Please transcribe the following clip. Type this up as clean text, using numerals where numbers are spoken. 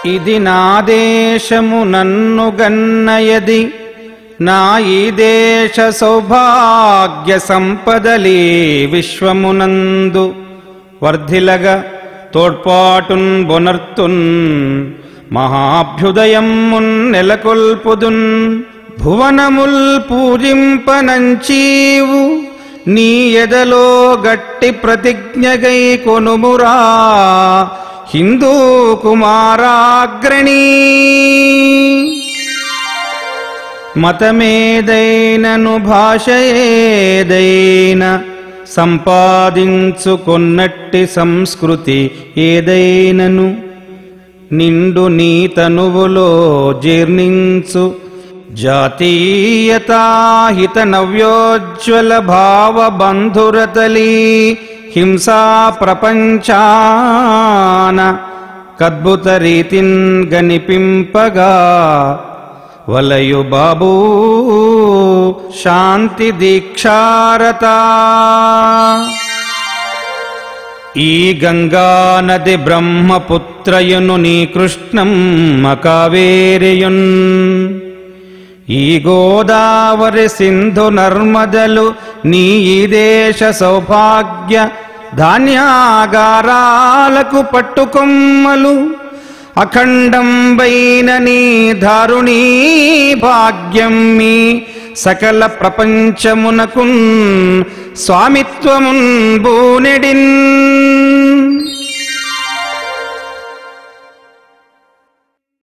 ఇది నా దేశము నన్ను గన్నయది నా ఈ దేశ సౌభాగ్య సంపదలే విశ్వమునందు వర్ధిలగా తోడ్పాటున్ బొనర్తున్ మహాభ్యుదయమున్ నెలకొల్పుదున్ భువనముల్ పూజింపనంచీవు నీ ఎదలో గట్టి ప్రతిజ్ఞగై కొనుమురా హిందూ కుమారాగ్రణీ మతమేదైనను భాషయేదైన సంపాదించుకొన్నట్టి సంస్కృతి ఏదైనను నిండు నీ తనువులో జీర్ణించు జాతీయతాహిత నవ్యోజ్వల భావ బంధురతలీ హింసా ప్రపంచాన కద్భుత రీతిన్ గనిపింపగా వలయు బాబూ శాంతి దీక్షారత ఈ గంగా నది బ్రహ్మపుత్రయును నీ కృష్ణమ్మ కావేరియున్ ఈ గోదావరి సింధు నర్మదలు నీ ఈ దేశ సౌభాగ్య ధాన్యాగారాలకు పట్టుకొమ్మలు అఖండంబైన నీ దారుణీ భాగ్యం మీ సకల ప్రపంచమునకున్ స్వామిత్వమున్ బూనెడిన్